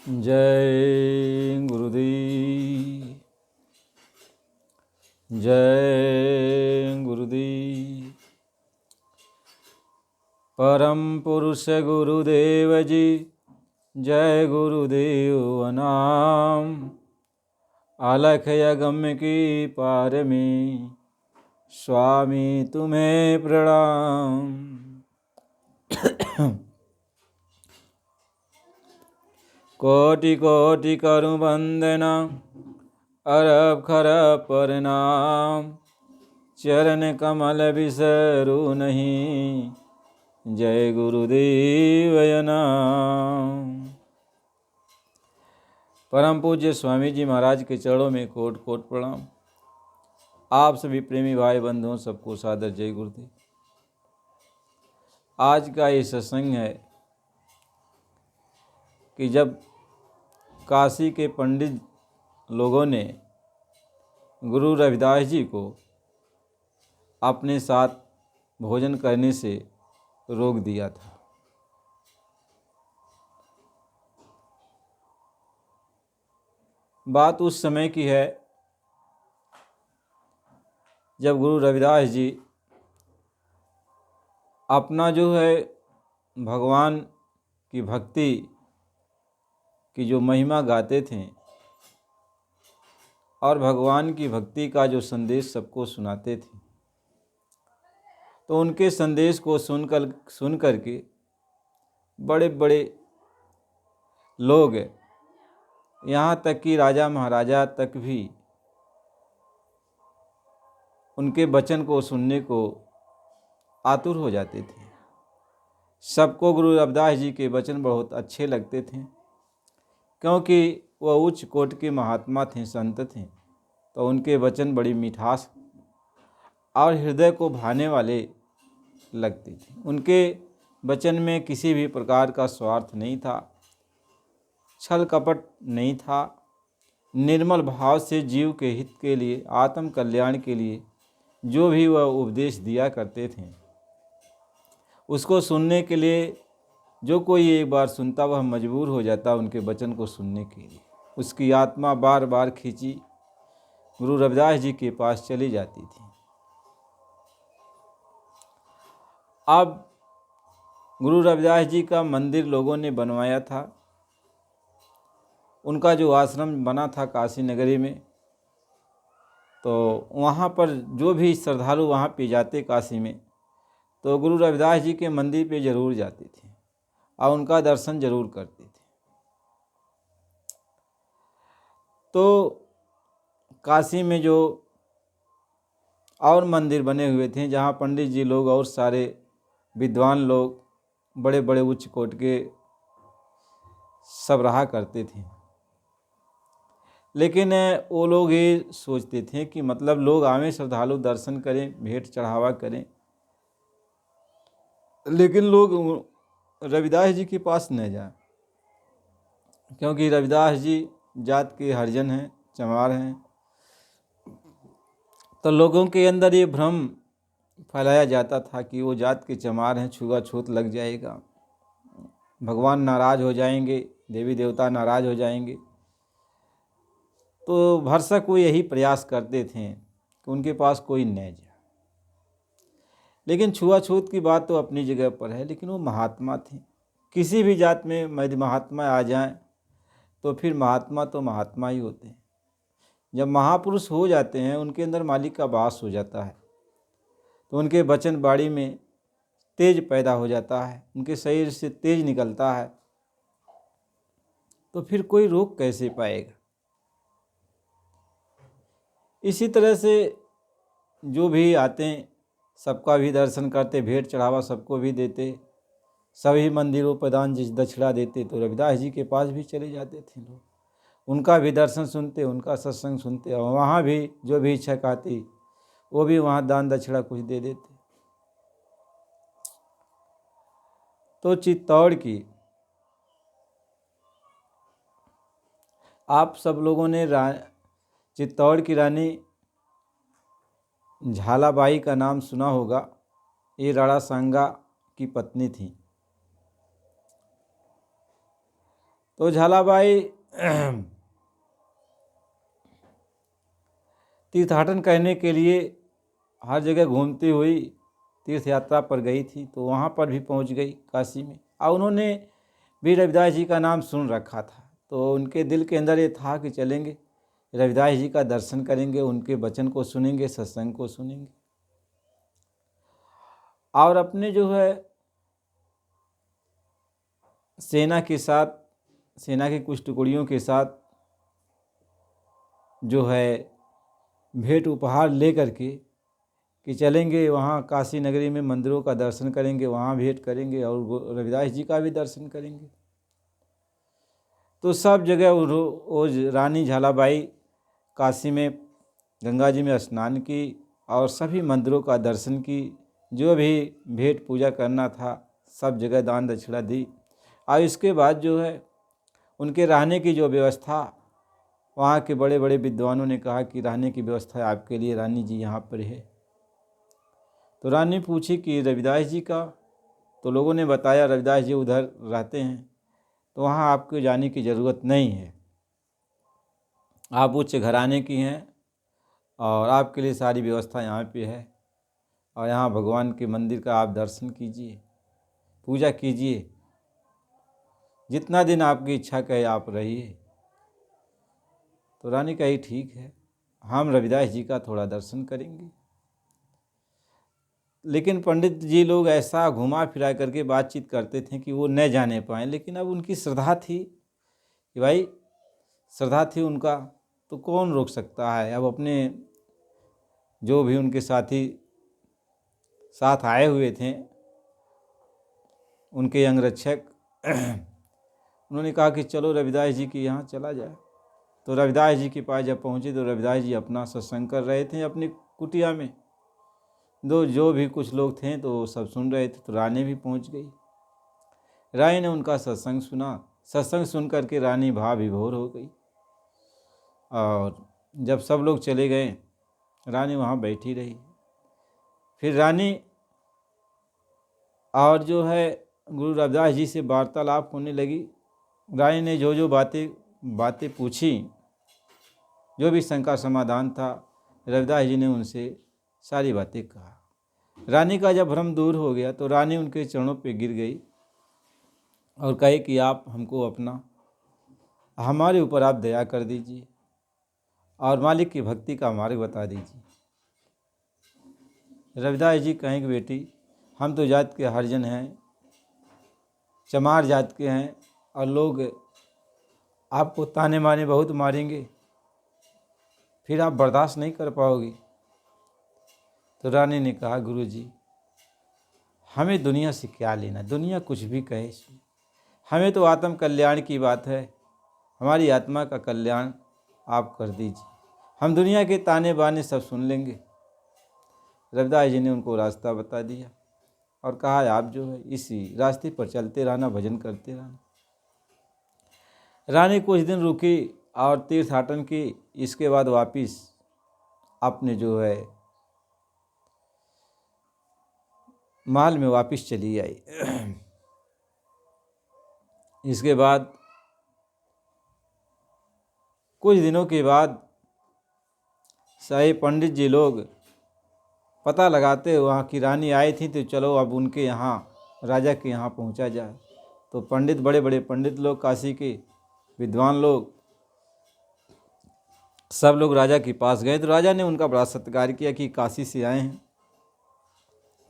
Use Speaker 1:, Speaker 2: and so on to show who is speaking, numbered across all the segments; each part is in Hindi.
Speaker 1: जय गुरुदेव, जय गुरुदेव। परम पुरुष गुरुदेव जी, जय गुरुदेव नाम। अलख यगम्य की पार में, स्वामी तुम्हें प्रणाम। कोटि कोटि करु वंदना, अरब खरब प्रणाम। चरण कमल बिसरू नहीं, जय गुरुदेव नाम। परम पूज्य स्वामी जी महाराज के चरणों में कोट कोट प्रणाम। आप सभी प्रेमी भाई बंधुओं सबको सादर जय गुरुदेव। आज का ये सत्संग है कि जब काशी के पंडित लोगों ने गुरु रविदास जी को अपने साथ भोजन करने से रोक दिया था। बात उस समय की है जब गुरु रविदास जी अपना जो है भगवान की भक्ति की जो महिमा गाते थे और भगवान की भक्ति का जो संदेश सबको सुनाते थे, तो उनके संदेश को सुन करके बड़े बड़े लोग, यहाँ तक कि राजा महाराजा तक भी उनके वचन को सुनने को आतुर हो जाते थे। सबको गुरु रविदास जी के वचन बहुत अच्छे लगते थे, क्योंकि वह उच्च कोटि के महात्मा थे, संत थे। तो उनके वचन बड़ी मिठास और हृदय को भाने वाले लगते थे। उनके वचन में किसी भी प्रकार का स्वार्थ नहीं था, छल कपट नहीं था। निर्मल भाव से जीव के हित के लिए, आत्म कल्याण के लिए जो भी वह उपदेश दिया करते थे, उसको सुनने के लिए जो कोई एक बार सुनता वह मजबूर हो जाता उनके वचन को सुनने के लिए। उसकी आत्मा बार बार खींची गुरु रविदास जी के पास चली जाती थी। अब गुरु रविदास जी का मंदिर लोगों ने बनवाया था। उनका जो आश्रम बना था काशी नगरी में, तो वहाँ पर जो भी श्रद्धालु वहाँ पे जाते काशी में, तो गुरु रविदास जी के मंदिर पे जरूर जाते थे और उनका दर्शन जरूर करते थे। तो काशी में जो और मंदिर बने हुए थे, जहाँ पंडित जी लोग और सारे विद्वान लोग, बड़े बड़े उच्च कोटि के सब रहा करते थे, लेकिन वो लोग ये सोचते थे कि मतलब लोग आवें, श्रद्धालु दर्शन करें, भेंट चढ़ावा करें, लेकिन लोग रविदास जी के पास न जाएं, क्योंकि रविदास जी जात के हरिजन हैं, चमार हैं। तो लोगों के अंदर ये भ्रम फैलाया जाता था कि वो जात के चमार हैं, छुआछूत लग जाएगा, भगवान नाराज हो जाएंगे, देवी देवता नाराज हो जाएंगे। तो भरसक वो यही प्रयास करते थे कि उनके पास कोई न जाए। लेकिन छुआछूत की बात तो अपनी जगह पर है, लेकिन वो महात्मा थे। किसी भी जात में यदि महात्मा आ जाएं तो फिर महात्मा तो महात्मा ही होते हैं। जब महापुरुष हो जाते हैं, उनके अंदर मालिक का वास हो जाता है, तो उनके वचन बाणी में तेज पैदा हो जाता है, उनके शरीर से तेज निकलता है, तो फिर कोई रोक कैसे पाएगा। इसी तरह से जो भी आते सबका भी दर्शन करते, भेंट चढ़ावा सबको भी देते, सभी मंदिरों पर दान दक्षिणा देते। तो रविदास जी के पास भी चले जाते थे लोग, उनका भी दर्शन सुनते, उनका सत्संग सुनते, और वहाँ भी जो भी इच्छा आती वो भी वहाँ दान दक्षिणा कुछ दे देते। तो चित्तौड़ की आप सब लोगों ने चित्तौड़ की रानी झालाबाई का नाम सुना होगा। ये राणा सांगा की पत्नी थी। तो झालाबाई तीर्थाटन करने के लिए हर जगह घूमती हुई तीर्थ यात्रा पर गई थी। तो वहाँ पर भी पहुँच गई काशी में, और उन्होंने भी रविदास जी का नाम सुन रखा था। तो उनके दिल के अंदर ये था कि चलेंगे, रविदास जी का दर्शन करेंगे, उनके वचन को सुनेंगे, सत्संग को सुनेंगे। और अपने जो है सेना के साथ, सेना के कुछ टुकड़ियों के साथ जो है भेंट उपहार ले करके कि चलेंगे वहाँ काशी नगरी में, मंदिरों का दर्शन करेंगे, वहाँ भेंट करेंगे और रविदास जी का भी दर्शन करेंगे। तो सब जगह वो रानी झालाबाई काशी में गंगा जी में स्नान की और सभी मंदिरों का दर्शन की, जो भी भेंट पूजा करना था सब जगह दान दक्षिणा दी। और इसके बाद जो है उनके रहने की जो व्यवस्था, वहाँ के बड़े बड़े विद्वानों ने कहा कि रहने की व्यवस्था आपके लिए रानी जी यहाँ पर है। तो रानी पूछी कि रविदास जी का, तो लोगों ने बताया रविदास जी उधर रहते हैं, तो वहाँ आपको जाने की ज़रूरत नहीं है, आप उच्च घराने की हैं और आपके लिए सारी व्यवस्था यहाँ पे है, और यहाँ भगवान के मंदिर का आप दर्शन कीजिए, पूजा कीजिए, जितना दिन आपकी इच्छा कहे आप रहिए। तो रानी कही ठीक है, हम रविदास जी का थोड़ा दर्शन करेंगे। लेकिन पंडित जी लोग ऐसा घुमा फिरा करके बातचीत करते थे कि वो न जाने पाए, लेकिन अब उनकी श्रद्धा थी कि भाई, श्रद्धा थी उनका, तो कौन रोक सकता है। अब अपने जो भी उनके साथी साथ आए हुए थे, उनके अंगरक्षक, उन्होंने कहा कि चलो रविदास जी के यहाँ चला जाए। तो रविदास जी के पास जब पहुँचे तो रविदास जी अपना सत्संग कर रहे थे अपनी कुटिया में। जो भी कुछ लोग थे तो सब सुन रहे थे। तो रानी भी पहुँच गई। रानी ने उनका सत्संग सुना। सत्संग सुन करके रानी भाव विभोर हो गई, और जब सब लोग चले गए रानी वहाँ बैठी रही। फिर रानी और जो है गुरु रविदास जी से वार्तालाप होने लगी। रानी ने जो जो बातें पूछी, जो भी शंका समाधान था, रविदास जी ने उनसे सारी बातें कहा। रानी का जब भ्रम दूर हो गया तो रानी उनके चरणों पे गिर गई और कहे कि आप हमको अपना, हमारे ऊपर आप दया कर दीजिए और मालिक की भक्ति का मार्ग बता दीजिए। रविदास जी कहें कि बेटी, हम तो जात के हरिजन हैं, चमार जात के हैं, और लोग आपको ताने माने बहुत मारेंगे, फिर आप बर्दाश्त नहीं कर पाओगी। तो रानी ने कहा, गुरु जी, हमें दुनिया से क्या लेना, दुनिया कुछ भी कहे, हमें तो आत्म कल्याण की बात है, हमारी आत्मा का कल्याण आप कर दीजिए, हम दुनिया के ताने बाने सब सुन लेंगे। रविदास जी ने उनको रास्ता बता दिया और कहा, आप जो है इसी रास्ते पर चलते रहना, भजन करते रहना। रानी कुछ दिन रुकी और तीर्थाटन की। इसके बाद वापिस अपने जो है महल में वापिस चली आई। इसके बाद कुछ दिनों के बाद सारे पंडित जी लोग पता लगाते वहाँ की रानी आई थी, तो चलो अब उनके यहाँ, राजा के यहाँ पहुँचा जाए। तो पंडित, बड़े बड़े पंडित लोग, काशी के विद्वान लोग, सब लोग राजा के पास गए। तो राजा ने उनका बड़ा सत्कार किया कि काशी से आए हैं,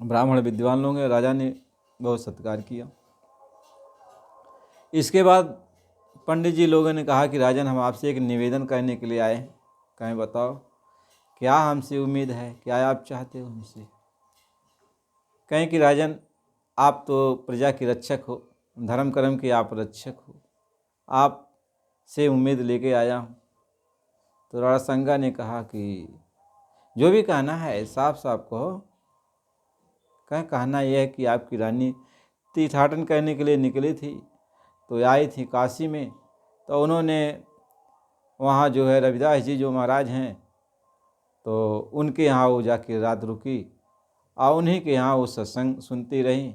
Speaker 1: ब्राह्मण विद्वान लोग हैं। राजा ने बहुत सत्कार किया। इसके बाद पंडित जी लोगों ने कहा कि राजन, हम आपसे एक निवेदन करने के लिए आए हैं। कहें बताओ, क्या हमसे उम्मीद है, क्या आप चाहते हो हमसे? कहें कि राजन, आप तो प्रजा के रक्षक हो, धर्म कर्म के आप रक्षक हो, आप से उम्मीद लेके आया हूँ। तो रणसंगा ने कहा कि जो भी कहना है साफ साफ कहो। कहें कहना यह है कि आपकी रानी तीर्थाटन करने के लिए निकली थी, तो आई थी काशी में, तो उन्होंने वहाँ जो है रविदास जी जो महाराज हैं, तो उनके यहाँ वो जाके रात रुकी और उन्हीं के यहाँ वो सत्संग सुनती रहीं।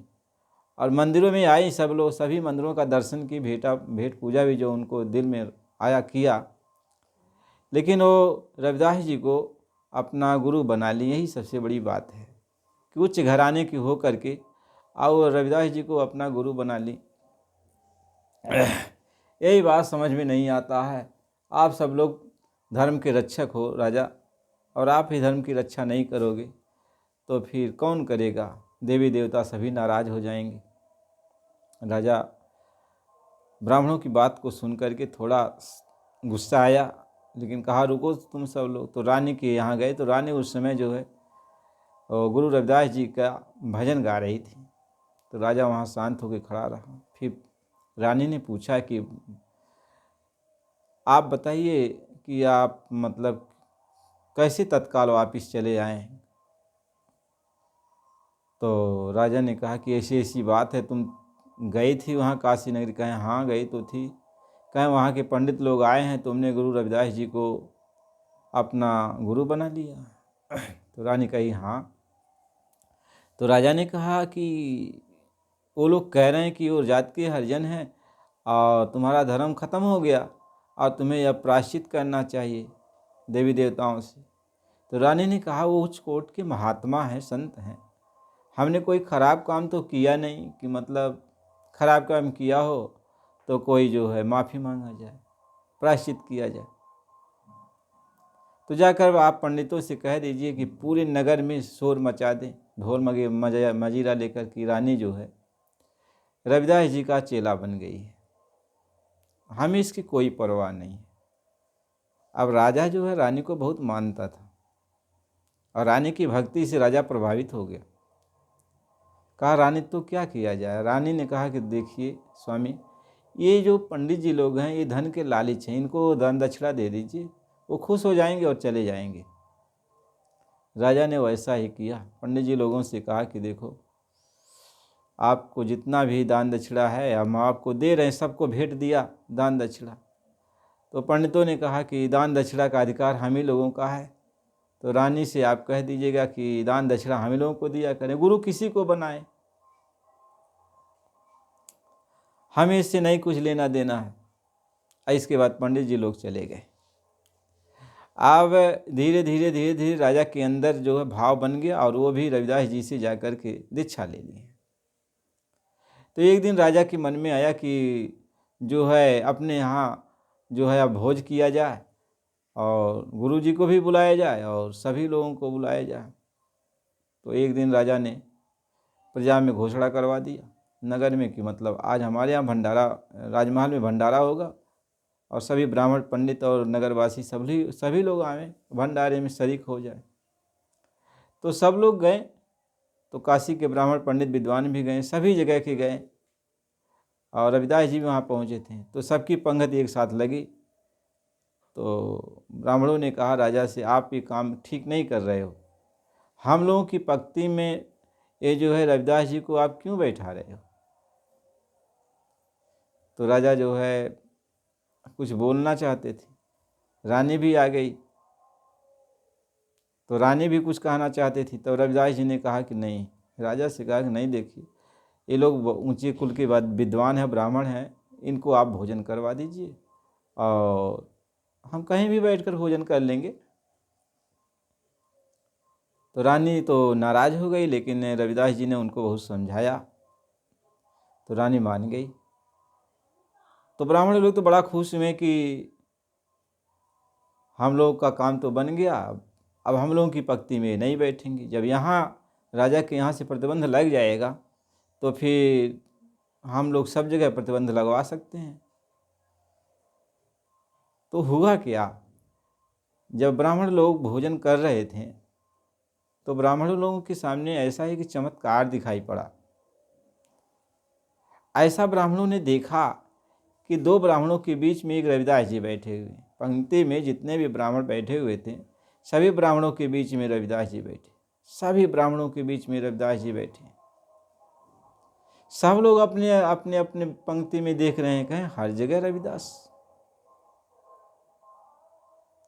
Speaker 1: और मंदिरों में आए सब लोग, सभी मंदिरों का दर्शन की, भेंट पूजा भी जो उनको दिल में आया किया। लेकिन वो रविदास जी को अपना गुरु बना ली। यही सबसे बड़ी बात है कि उच्च घराने की हो करके और रविदास जी को अपना गुरु बना ली। यही बात समझ में नहीं आता है। आप सब लोग धर्म के रक्षक हो राजा, और आप ही धर्म की रक्षा नहीं करोगे तो फिर कौन करेगा? देवी देवता सभी नाराज हो जाएंगे। राजा ब्राह्मणों की बात को सुन करके थोड़ा गुस्सा आया, लेकिन कहा रुको तुम सब लोग। तो रानी के यहाँ गए तो रानी उस समय जो है गुरु रविदास जी का भजन गा रही थी। तो राजा वहाँ शांत होकर खड़ा रहा। फिर रानी ने पूछा कि आप बताइए कि आप मतलब कैसे तत्काल वापिस चले आए? तो राजा ने कहा कि ऐसी ऐसी बात है, तुम गई थी वहाँ काशी नगरी? कहें हाँ गई तो थी। कहें वहाँ के पंडित लोग आए हैं, तुमने गुरु रविदास जी को अपना गुरु बना लिया? तो रानी कही हाँ। तो राजा ने कहा कि वो लोग कह रहे हैं कि वो जात के हरिजन हैं और तुम्हारा धर्म खत्म हो गया और तुम्हें अब प्रायश्चित करना चाहिए देवी देवताओं से। तो रानी ने कहा वो उच्च कोट के महात्मा हैं, संत हैं, हमने कोई ख़राब काम तो किया नहीं कि मतलब ख़राब काम किया हो तो कोई जो है माफ़ी मांगा जाए, प्रायश्चित किया जाए। तो जाकर आप पंडितों से कह दीजिए कि पूरे नगर में शोर मचा दें, ढोल मजीरा लेकर कि रानी जो है रविदास जी का चेला बन गई है, हमें इसकी कोई परवाह नहीं है। अब राजा जो है रानी को बहुत मानता था और रानी की भक्ति से राजा प्रभावित हो गया। कहा रानी तो क्या किया जाए? रानी ने कहा कि देखिए स्वामी, ये जो पंडित जी लोग हैं ये धन के लालच हैं, इनको दान दक्षिणा दे दीजिए, वो खुश हो जाएंगे और चले जाएंगे। राजा ने वैसा ही किया। पंडित जी लोगों से कहा कि देखो आपको जितना भी दान दक्षिणा है हम आपको दे रहे हैं, सबको भेंट दिया दान दक्षिणा। तो पंडितों ने कहा कि दान दक्षिणा का अधिकार हम ही लोगों का है, तो रानी से आप कह दीजिएगा कि दान दक्षिणा हम ही लोगों को दिया करें, गुरु किसी को बनाए, हमें इससे नहीं कुछ लेना देना है। इसके बाद पंडित जी लोग चले गए। अब धीरे धीरे राजा के अंदर जो है भाव बन गया और वो भी रविदास जी से जाकर के दीक्षा ले ली। तो एक दिन राजा के मन में आया कि जो है अपने यहाँ जो है अब भोज किया जाए और गुरु जी को भी बुलाया जाए और सभी लोगों को बुलाया जाए। तो एक दिन राजा ने प्रजा में घोषणा करवा दिया नगर में कि मतलब आज हमारे यहाँ भंडारा, राजमहल में भंडारा होगा और सभी ब्राह्मण पंडित और नगरवासी सभी लोग आए भंडारे में शरीक हो जाए। तो सब लोग गए। तो काशी के ब्राह्मण पंडित विद्वान भी गए, सभी जगह के गए और रविदास जी भी वहाँ पहुँचे थे। तो सबकी पंगत एक साथ लगी। तो ब्राह्मणों ने कहा राजा से आप ये काम ठीक नहीं कर रहे हो, हम लोगों की पंक्ति में ये जो है रविदास जी को आप क्यों बैठा रहे हो? तो राजा जो है कुछ बोलना चाहते थे। रानी भी आ गई तो रानी भी कुछ कहना चाहती थी। तो रविदास जी ने कहा कि नहीं, राजा से कहा कि नहीं देखिए ये लोग ऊंचे कुल के बाद विद्वान हैं, ब्राह्मण हैं, इनको आप भोजन करवा दीजिए और हम कहीं भी बैठकर भोजन कर लेंगे। तो रानी तो नाराज़ हो गई, लेकिन रविदास जी ने उनको बहुत समझाया तो रानी मान गई। तो ब्राह्मण लोग तो बड़ा खुश हुए कि हम लोग का काम तो बन गया, अब हम लोगों की पंक्ति में नहीं बैठेंगे। जब यहाँ राजा के यहाँ से प्रतिबंध लग जाएगा तो फिर हम लोग सब जगह प्रतिबंध लगवा सकते हैं। तो हुआ क्या, जब ब्राह्मण लोग भोजन कर रहे थे तो ब्राह्मण लोगों के सामने ऐसा ही कि चमत्कार दिखाई पड़ा। ऐसा ब्राह्मणों ने देखा कि दो ब्राह्मणों के बीच में एक रविदास जी बैठे हुए, पंक्ति में जितने भी ब्राह्मण बैठे हुए थे सभी ब्राह्मणों के बीच में रविदास जी बैठे, सभी ब्राह्मणों के बीच में रविदास जी बैठे। सब लोग अपने अपने अपने पंक्ति में देख रहे हैं, कहें हर जगह रविदास।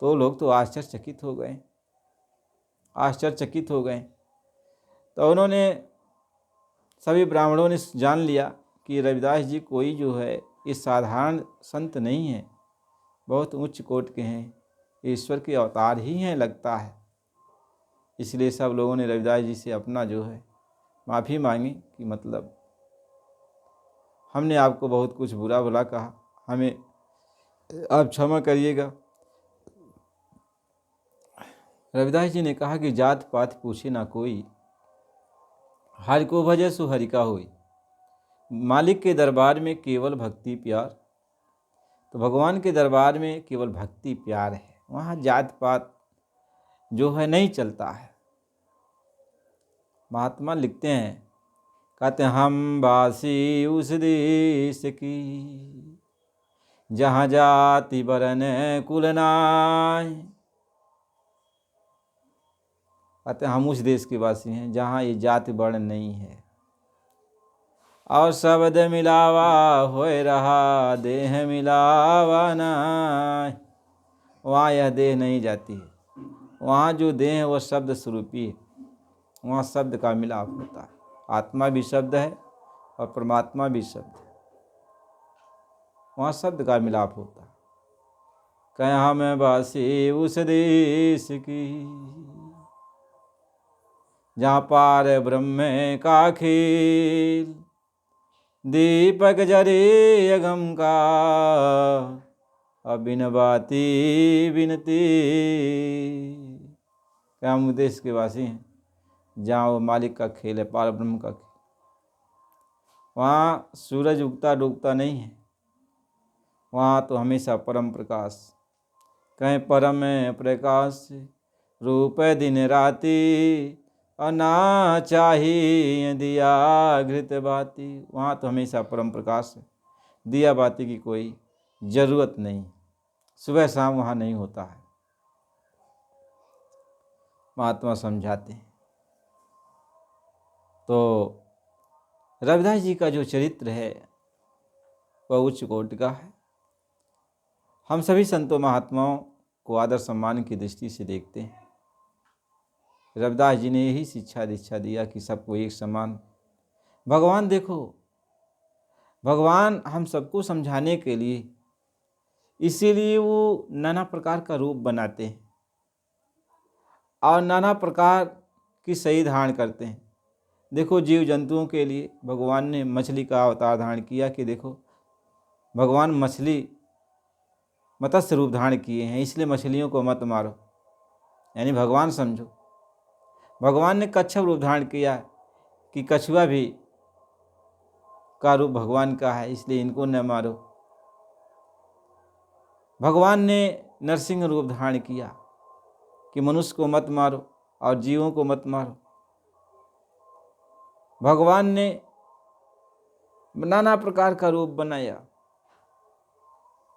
Speaker 1: तो लोग तो आश्चर्यचकित हो गए। तो उन्होंने सभी ब्राह्मणों ने जान लिया कि रविदास जी कोई जो है ये साधारण संत नहीं है, बहुत उच्च कोटि के हैं, ईश्वर के अवतार ही हैं लगता है। इसलिए सब लोगों ने रविदास जी से अपना जो है माफ़ी मांगी कि मतलब हमने आपको बहुत कुछ बुरा भला कहा, हमें आप क्षमा करिएगा। रविदास जी ने कहा कि जात पात पूछे ना कोई, हरि को भजे सो हरि का होई। मालिक के दरबार में केवल भक्ति प्यार, तो भगवान के दरबार में केवल भक्ति प्यार है, वहाँ जात पात जो है नहीं चलता है। महात्मा लिखते हैं, कहते हैं हम बासी उस देश की, जहाँ जाति बरन कुल नाय। कहते हैं हम उस देश के वासी हैं जहाँ ये जाति वर्ण नहीं है, और शब्द मिलावा होए रहा देह मिलावा नाय। वहाँ यह देह नहीं जाती है, वहाँ जो देह है वह शब्द स्वरूपी है, वहाँ शब्द का मिलाप होता है। आत्मा भी शब्द है और परमात्मा भी शब्द है, वहाँ शब्द का मिलाप होता है। कहें हम बासी उस देश की, जहाँ पार ब्रह्म का खेल, दीपक जरे अगम का, अबिन बाती बिनती। क्या हम देश के वासी हैं जहाँ वो मालिक का खेल है, पार ब्रह्म का खेल। वहाँ सूरज उगता डूबता नहीं है, वहाँ तो हमेशा परम प्रकाश। कहीं परम प्रकाश रूप दिन राति, और ना चाहिए दिया घृत बाती। वहाँ तो हमेशा परम प्रकाश है, दिया बाती की कोई ज़रूरत नहीं, सुबह शाम वहाँ नहीं होता है। महात्मा समझाते हैं। तो रविदास जी का जो चरित्र है वह उच्च कोटि का है। हम सभी संतों महात्माओं को आदर सम्मान की दृष्टि से देखते हैं। रविदास जी ने यही शिक्षा दीक्षा दिया कि सबको एक समान। भगवान देखो, भगवान हम सबको समझाने के लिए, इसीलिए वो नाना प्रकार का रूप बनाते हैं और नाना प्रकार की सही धारण करते हैं। देखो जीव जंतुओं के लिए भगवान ने मछली का अवतार धारण किया कि देखो भगवान मछली मत्स्य रूप धारण किए हैं, इसलिए मछलियों को मत मारो, यानी भगवान समझो। भगवान ने कच्छप रूप धारण किया कि कछुआ भी का रूप भगवान का है, इसलिए इनको न मारो। भगवान ने नरसिंह रूप धारण किया कि मनुष्य को मत मारो और जीवों को मत मारो। भगवान ने नाना प्रकार का रूप बनाया।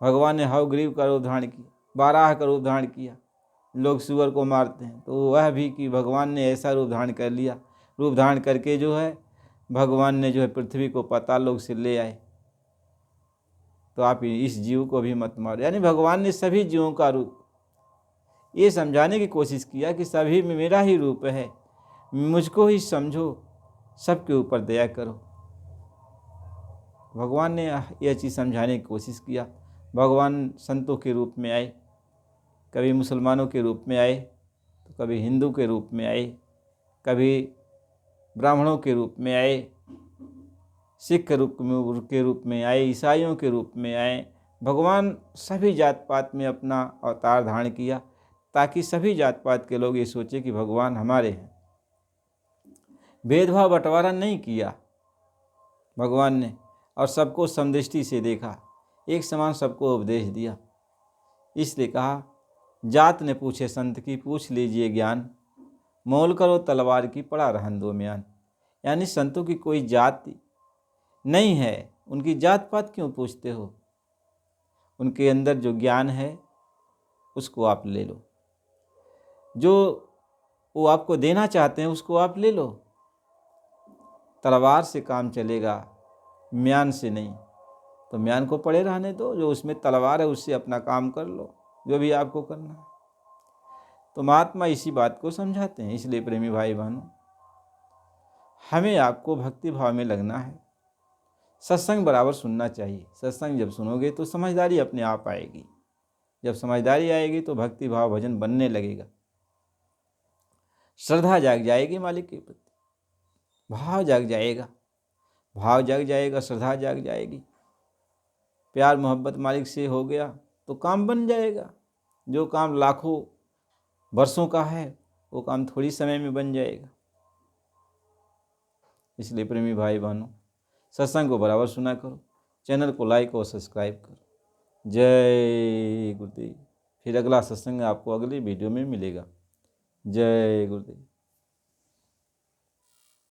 Speaker 1: भगवान ने हवग्रीव का रूप धारण किया, बाराह का रूप धारण किया। लोग सुअर को मारते हैं तो वह भी कि भगवान ने ऐसा रूप धारण कर लिया, रूप धारण करके जो है भगवान ने जो है पृथ्वी को पाताल लोक से ले आए। तो आप इस जीव को भी मत मारो, यानी भगवान ने सभी जीवों का रूप ये समझाने की कोशिश किया कि सभी में मेरा ही रूप है, मुझको ही समझो, सबके ऊपर दया करो। भगवान ने यह चीज़ समझाने की कोशिश किया। भगवान संतों के रूप में आए, कभी मुसलमानों के रूप में आए, तो कभी हिंदू के रूप में आए, कभी ब्राह्मणों के रूप में आए, सिख के रूप में आए, ईसाइयों के रूप में आए। भगवान सभी जात पात में अपना अवतार धारण किया ताकि सभी जात पात के लोग ये सोचे कि भगवान हमारे हैं। भेदभाव बंटवारा नहीं किया भगवान ने, और सबको समदृष्टि से देखा, एक समान सबको उपदेश दिया। इसलिए कहा जात ने पूछे संत की, पूछ लीजिए ज्ञान, मोल करो तलवार की पड़ा रहन दो म्यान। यानी संतों की कोई जाति नहीं है, उनकी जात पात क्यों पूछते हो? उनके अंदर जो ज्ञान है उसको आप ले लो, जो वो आपको देना चाहते हैं उसको आप ले लो। तलवार से काम चलेगा, म्यान से नहीं। तो म्यान को पड़े रहने दो, जो उसमें तलवार है उससे अपना काम कर लो, जो भी आपको करना है। तो महात्मा इसी बात को समझाते हैं। इसलिए प्रेमी भाई बहनों, हमें आपको भक्ति भाव में लगना है। सत्संग बराबर सुनना चाहिए। सत्संग जब सुनोगे तो समझदारी अपने आप आएगी। जब समझदारी आएगी तो भक्ति भाव भजन बनने लगेगा। श्रद्धा जाग जाएगी मालिक के प्रति, भाव जाग जाएगा, भाव जाग जाएगा, श्रद्धा जाग जाएगी, प्यार मोहब्बत मालिक से हो गया तो काम बन जाएगा। जो काम लाखों वर्षों का है वो काम थोड़ी समय में बन जाएगा। इसलिए प्रेमी भाई बहनों, सत्संग को बराबर सुना करो, चैनल को लाइक और सब्सक्राइब करो। जय गुरुदेव। फिर अगला सत्संग आपको अगली वीडियो में मिलेगा। जय गुरुदेव।